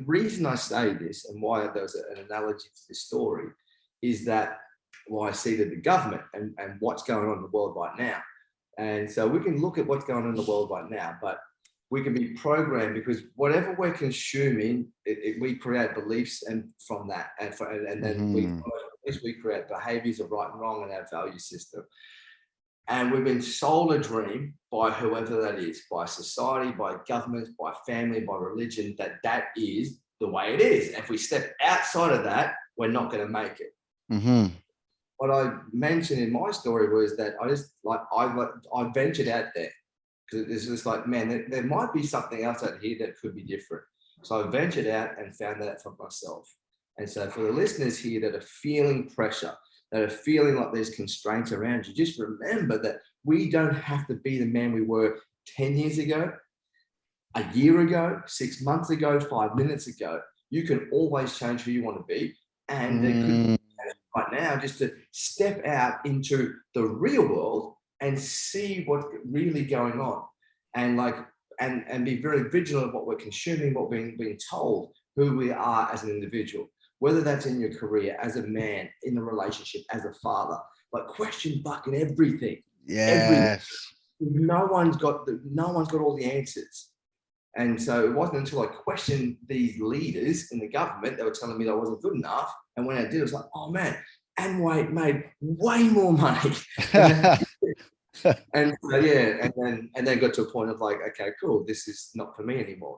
reason I say this and why there's an analogy to this story is that I see that the government and what's going on in the world right now. And so we can look at what's going on in the world right now, but we can be programmed because whatever we're consuming, we create beliefs and from that, and then we create behaviors of right and wrong in our value system. And we've been sold a dream by whoever that is, by society, by governments, by family, by religion, that is the way it is. If we step outside of that, we're not going to make it. Mm-hmm. What I mentioned in my story was that I ventured out there because it's just like, man, there might be something else out here that could be different. So I ventured out and found that for myself. And so for the listeners here that are feeling pressure, that are feeling like there's constraints around you, just remember that we don't have to be the man we were 10 years ago, a year ago, 6 months ago, 5 minutes ago. You can always change who you want to be. And there could be right now just to step out into the real world and see what's really going on, and and be very vigilant of what we're consuming, what we're being told, who we are as an individual, whether that's in your career, as a man, in a relationship, as a father. Like, question fucking everything. Yes. No one's got all the answers. And so it wasn't until I questioned these leaders in the government that were telling me that I wasn't good enough. And when I did, it was like, oh man, Amway made way more money. And so, yeah, and then got to a point of like, okay, cool, this is not for me anymore.